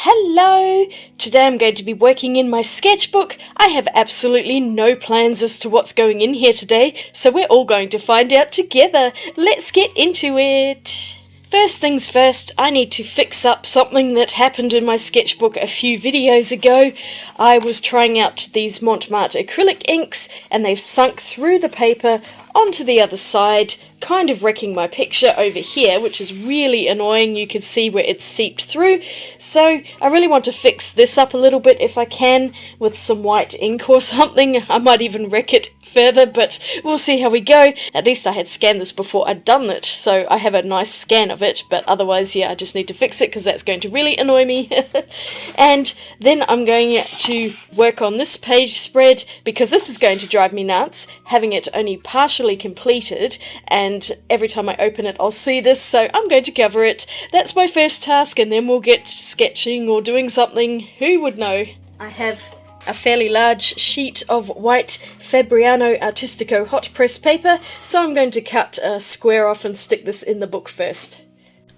Hello! Today I'm going to be working in my sketchbook. I have absolutely no plans as to what's going in here today, so we're all going to find out together. Let's get into it! First things first, I need to fix up something that happened in my sketchbook a few videos ago. I was trying out these Montmartre acrylic inks and they've sunk through the paper onto the other side, kind of wrecking my picture over here, which is really annoying. You can see where it's seeped through. So I really want to fix this up a little bit if I can with some white ink or something. I might even wreck it further, but we'll see how we go. At least I had scanned this before I'd done it, so I have a nice scan of it, but otherwise, yeah, I just need to fix it because that's going to really annoy me. And then I'm going to work on this page spread because this is going to drive me nuts, having it only partially completed, and every time I open it I'll see this, so I'm going to cover it. That's my first task, and then we'll get sketching or doing something. Who would know? I have a fairly large sheet of white Fabriano Artistico hot press paper, so I'm going to cut a square off and stick this in the book first.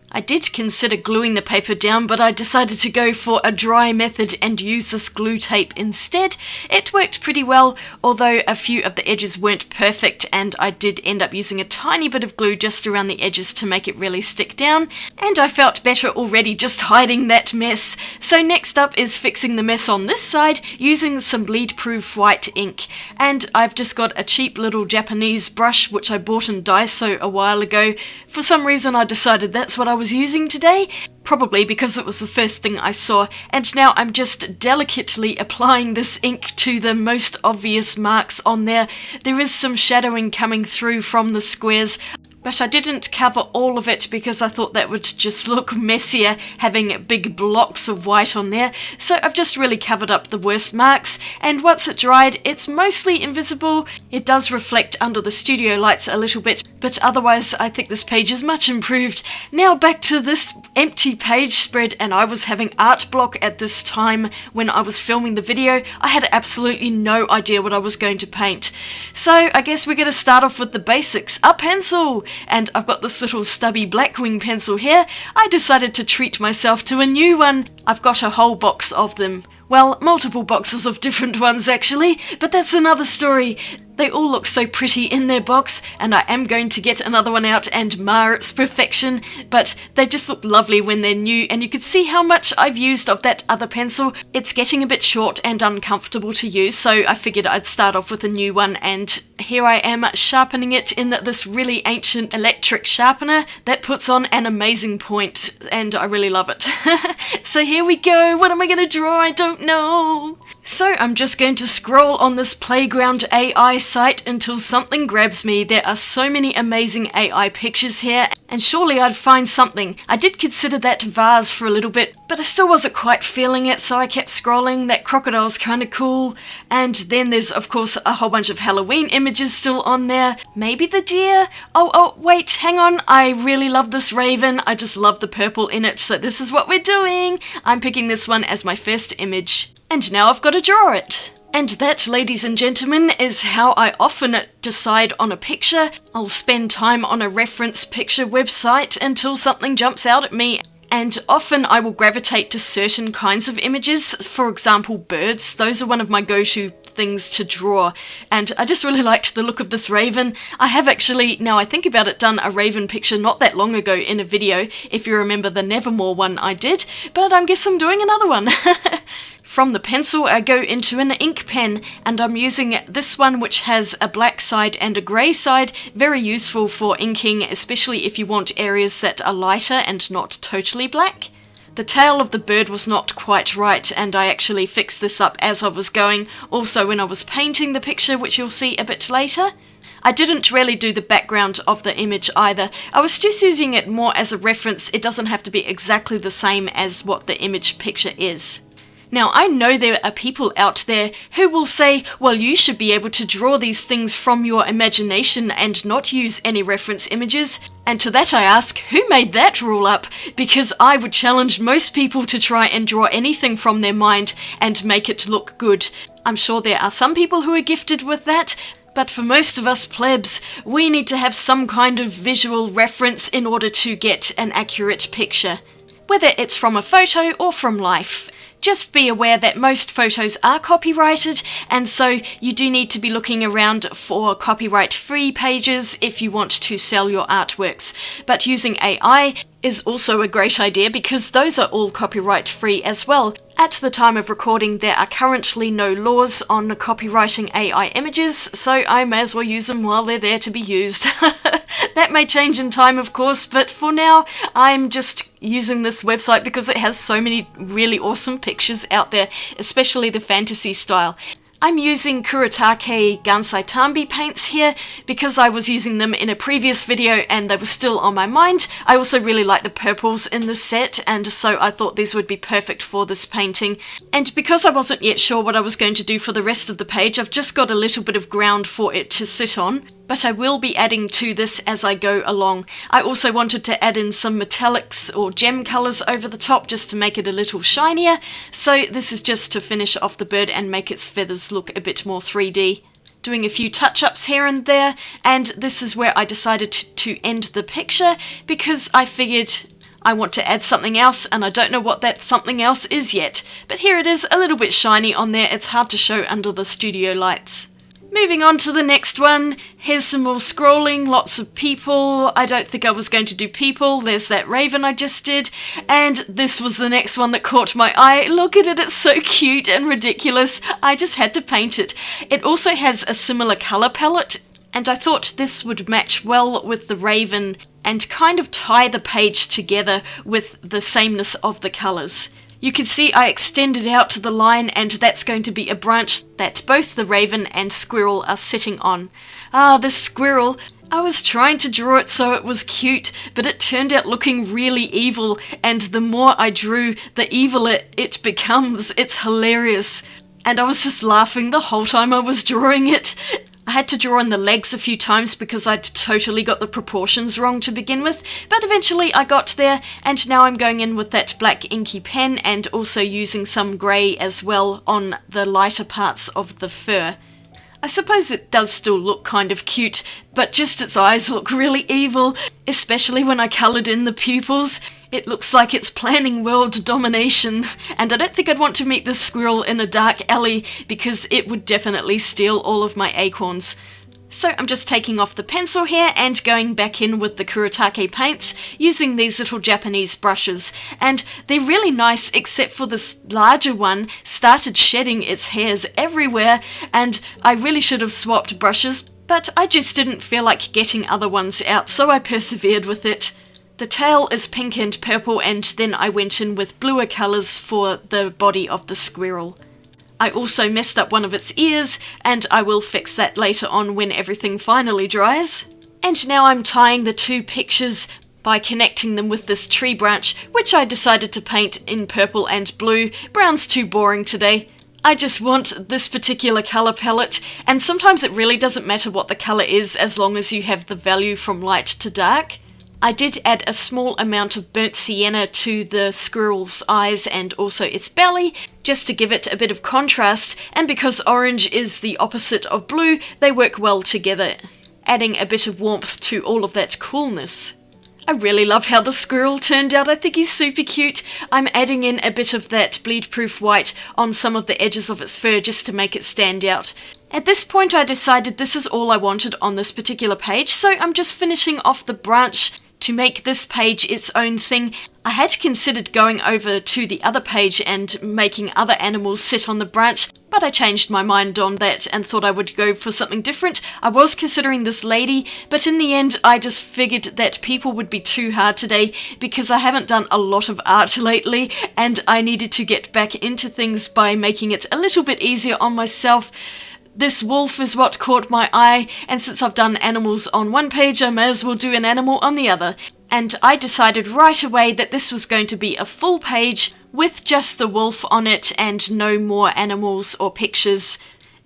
I did consider gluing the paper down, but I decided to go for a dry method and use this glue tape instead. It worked pretty well, although a few of the edges weren't perfect, and I did end up using a tiny bit of glue just around the edges to make it really stick down, and I felt better already just hiding that mess. So next up is fixing the mess on this side using some bleed-proof white ink, and I've just got a cheap little Japanese brush which I bought in Daiso a while ago. For some reason I decided that's what I was using today, probably because it was the first thing I saw, and now I'm just delicately applying this ink to the most obvious marks on there. There is some shadowing coming through from the squares, but I didn't cover all of it because I thought that would just look messier having big blocks of white on there. So I've just really covered up the worst marks, and once it dried it's mostly invisible. It does reflect under the studio lights a little bit, but otherwise I think this page is much improved. Now back to this empty page spread, and I was having art block at this time when I was filming the video. I had absolutely no idea what I was going to paint. So I guess we're going to start off with the basics. A pencil! And I've got this little stubby Blackwing pencil here. I decided to treat myself to a new one. I've got a whole box of them. Well, multiple boxes of different ones actually, but that's another story. They all look so pretty in their box, and I am going to get another one out and mar its perfection, but they just look lovely when they're new, and you can see how much I've used of that other pencil. It's getting a bit short and uncomfortable to use, so I figured I'd start off with a new one, and here I am sharpening it in this really ancient electric sharpener that puts on an amazing point, and I really love it. So here we go. What am I going to draw? I don't know. So I'm just going to scroll on this Playground AI site until something grabs me. There are so many amazing AI pictures here, and surely I'd find something. I did consider that vase for a little bit, but I still wasn't quite feeling it, so I kept scrolling. That crocodile's kind of cool. And then there's of course a whole bunch of Halloween images still on there. Maybe the deer? Oh wait, hang on. I really love this raven. I just love the purple in it, so this is what we're doing. I'm picking this one as my first image. And now I've got to draw it. And that, ladies and gentlemen, is how I often decide on a picture. I'll spend time on a reference picture website until something jumps out at me. And often I will gravitate to certain kinds of images. For example, birds. Those are one of my go-to things to draw, and I just really liked the look of this raven. I have actually, now I think about it, done a raven picture not that long ago in a video, if you remember the Nevermore one I did, but I guess I'm doing another one. From the pencil I go into an ink pen, and I'm using this one which has a black side and a grey side. Very useful for inking, especially if you want areas that are lighter and not totally black. The tail of the bird was not quite right, and I actually fixed this up as I was going, also when I was painting the picture, which you'll see a bit later. I didn't really do the background of the image either. I was just using it more as a reference. It doesn't have to be exactly the same as what the image picture is. Now, I know there are people out there who will say, well, you should be able to draw these things from your imagination and not use any reference images. And to that I ask, who made that rule up? Because I would challenge most people to try and draw anything from their mind and make it look good. I'm sure there are some people who are gifted with that, but for most of us plebs, we need to have some kind of visual reference in order to get an accurate picture. whether it's from a photo or from life. Just be aware that most photos are copyrighted, and so you do need to be looking around for copyright-free pages if you want to sell your artworks. But using AI is also a great idea because those are all copyright-free as well. At the time of recording, there are currently no laws on copywriting AI images, so I may as well use them while they're there to be used. That may change in time, of course, but for now, I'm just using this website because it has so many really awesome pictures out there, especially the fantasy style. I'm using Kuretake Gansai Tambi paints here because I was using them in a previous video and they were still on my mind. I also really like the purples in the set, and so I thought these would be perfect for this painting. And because I wasn't yet sure what I was going to do for the rest of the page, I've just got a little bit of ground for it to sit on. But I will be adding to this as I go along. I also wanted to add in some metallics or gem colours over the top just to make it a little shinier. So this is just to finish off the bird and make its feathers look a bit more 3D. Doing a few touch-ups here and there, and this is where I decided to end the picture because I figured I want to add something else and I don't know what that something else is yet. But here it is, a little bit shiny on there. It's hard to show under the studio lights. Moving on to the next one, here's some more scrolling, lots of people. I don't think I was going to do people. There's that raven I just did. And this was the next one that caught my eye. Look at it, it's so cute and ridiculous. I just had to paint it. It also has a similar colour palette, and I thought this would match well with the raven and kind of tie the page together with the sameness of the colours. You can see I extended out to the line, and that's going to be a branch that both the raven and squirrel are sitting on. Ah, the squirrel. I was trying to draw it so it was cute, but it turned out looking really evil, and the more I drew, the eviler it becomes. It's hilarious. And I was just laughing the whole time I was drawing it. I had to draw in the legs a few times because I'd totally got the proportions wrong to begin with, but eventually I got there, and now I'm going in with that black inky pen and also using some grey as well on the lighter parts of the fur. I suppose it does still look kind of cute, but just its eyes look really evil, especially when I coloured in the pupils. It looks like it's planning world domination, and I don't think I'd want to meet this squirrel in a dark alley because it would definitely steal all of my acorns. So I'm just taking off the pencil here and going back in with the Kuretake paints using these little Japanese brushes, and they're really nice except for this larger one started shedding its hairs everywhere, and I really should have swapped brushes, but I just didn't feel like getting other ones out, so I persevered with it. The tail is pink and purple, and then I went in with bluer colours for the body of the squirrel. I also messed up one of its ears, and I will fix that later on when everything finally dries. And now I'm tying the two pictures by connecting them with this tree branch, which I decided to paint in purple and blue. Brown's too boring today. I just want this particular colour palette, and sometimes it really doesn't matter what the colour is as long as you have the value from light to dark. I did add a small amount of burnt sienna to the squirrel's eyes and also its belly, just to give it a bit of contrast, and because orange is the opposite of blue, they work well together, adding a bit of warmth to all of that coolness. I really love how the squirrel turned out. I think he's super cute. I'm adding in a bit of that bleed-proof white on some of the edges of its fur just to make it stand out. At this point I decided this is all I wanted on this particular page, so I'm just finishing off the branch to make this page its own thing. I had considered going over to the other page and making other animals sit on the branch, but I changed my mind on that and thought I would go for something different. I was considering this lady, but in the end I just figured that people would be too hard today because I haven't done a lot of art lately and I needed to get back into things by making it a little bit easier on myself. This wolf is what caught my eye, and since I've done animals on one page, I may as well do an animal on the other. And I decided right away that this was going to be a full page with just the wolf on it and no more animals or pictures.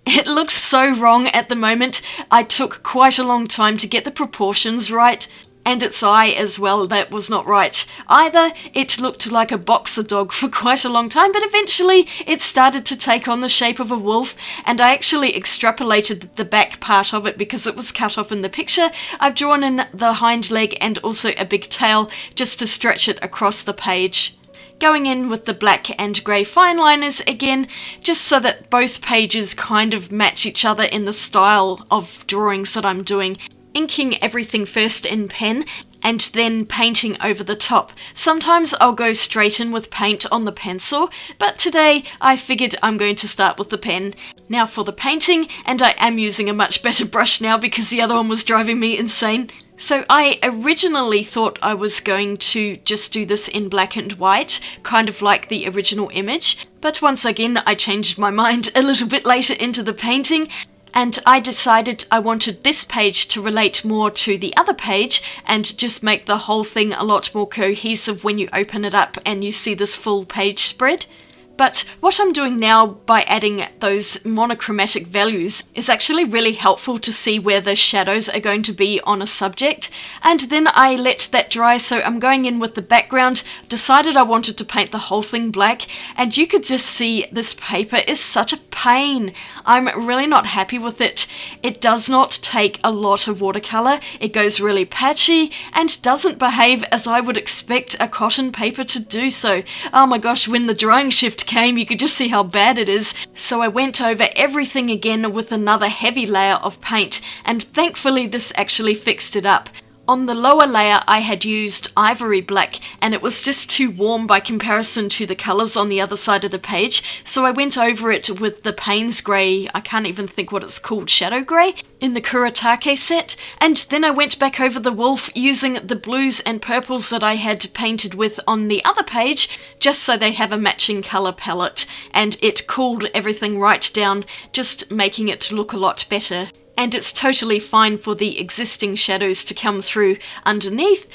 It looks so wrong at the moment. I took quite a long time to get the proportions right. And its eye as well, that was not right either. It looked like a boxer dog for quite a long time, but eventually it started to take on the shape of a wolf, and I actually extrapolated the back part of it because it was cut off in the picture. I've drawn in the hind leg and also a big tail just to stretch it across the page. Going in with the black and grey fine liners again, just so that both pages kind of match each other in the style of drawings that I'm doing. Inking everything first in pen and then painting over the top. Sometimes I'll go straight in with paint on the pencil, but today I figured I'm going to start with the pen. Now for the painting, and I am using a much better brush now because the other one was driving me insane. So I originally thought I was going to just do this in black and white, kind of like the original image, but once again I changed my mind a little bit later into the painting, and I decided I wanted this page to relate more to the other page and just make the whole thing a lot more cohesive when you open it up and you see this full page spread. But what I'm doing now by adding those monochromatic values is actually really helpful to see where the shadows are going to be on a subject, and then I let that dry, so I'm going in with the background, decided I wanted to paint the whole thing black, and you could just see this paper is such a pain. I'm really not happy with it. It does not take a lot of watercolor, it goes really patchy, and doesn't behave as I would expect a cotton paper to do so. Oh my gosh, when the drying shift came, you could just see how bad it is. So I went over everything again with another heavy layer of paint, and thankfully this actually fixed it up. On the lower layer I had used ivory black, and it was just too warm by comparison to the colours on the other side of the page, so I went over it with the Payne's grey, I can't even think what it's called, shadow grey, in the Kuretake set, and then I went back over the wolf using the blues and purples that I had painted with on the other page, just so they have a matching colour palette, and it cooled everything right down, just making it look a lot better. And it's totally fine for the existing shadows to come through underneath.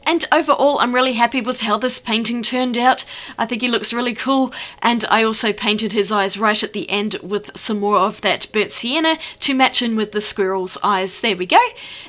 And overall, I'm really happy with how this painting turned out. I think he looks really cool, and I also painted his eyes right at the end with some more of that burnt sienna to match in with the squirrel's eyes. There we go.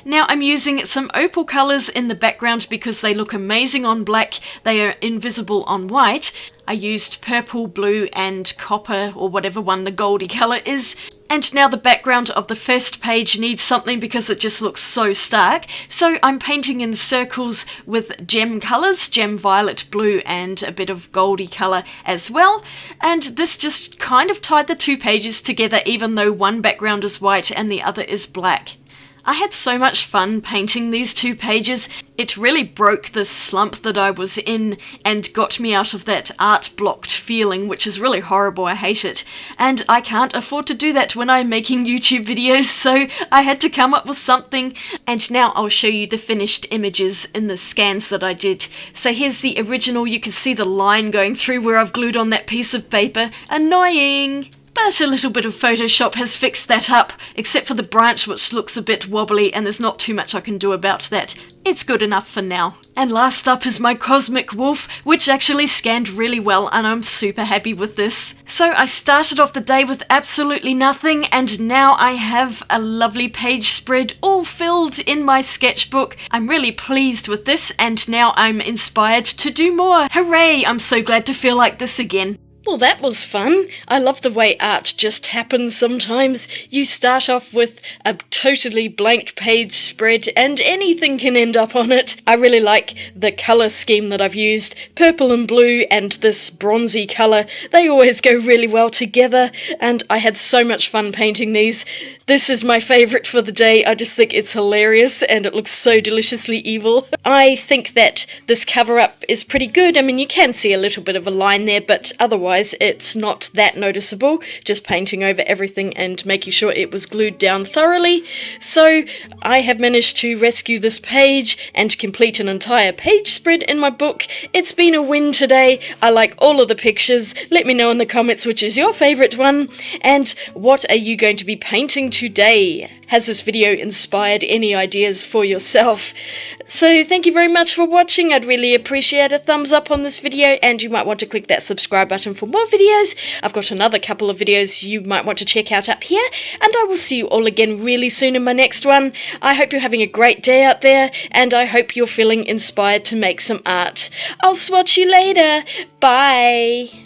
Now I'm using some opal colours in the background because they look amazing on black. They are invisible on white. I used purple, blue, and copper, or whatever one the goldy colour is. And now the background of the first page needs something because it just looks so stark. So I'm painting in circles with gem colours, gem violet, blue, and a bit of goldy colour as well. And this just kind of tied the two pages together, even though one background is white and the other is black. I had so much fun painting these two pages. It really broke the slump that I was in and got me out of that art-blocked feeling, which is really horrible. I hate it. And I can't afford to do that when I'm making YouTube videos, so I had to come up with something. And now I'll show you the finished images in the scans that I did. So here's the original. You can see the line going through where I've glued on that piece of paper. Annoying! But a little bit of Photoshop has fixed that up, except for the branch which looks a bit wobbly, and there's not too much I can do about that. It's good enough for now. And last up is my Cosmic Wolf, which actually scanned really well, and I'm super happy with this. So I started off the day with absolutely nothing, and now I have a lovely page spread all filled in my sketchbook. I'm really pleased with this, and now I'm inspired to do more. Hooray! I'm so glad to feel like this again. Well, that was fun. I love the way art just happens sometimes. You start off with a totally blank page spread and anything can end up on it. I really like the colour scheme that I've used. Purple and blue and this bronzy colour, they always go really well together, and I had so much fun painting these. This is my favourite for the day. I just think it's hilarious and it looks so deliciously evil. I think that this cover-up is pretty good. I mean, you can see a little bit of a line there, but otherwise it's not that noticeable. Just painting over everything and making sure it was glued down thoroughly. So I have managed to rescue this page and complete an entire page spread in my book. It's been a win today. I like all of the pictures. Let me know in the comments which is your favourite one, and what are you going to be painting today? Has this video inspired any ideas for yourself? So thank you very much for watching. I'd really appreciate a thumbs up on this video, and you might want to click that subscribe button for for more videos. I've got another couple of videos you might want to check out up here, and I will see you all again really soon in my next one. I hope you're having a great day out there, and I hope you're feeling inspired to make some art. I'll swatch you later. Bye.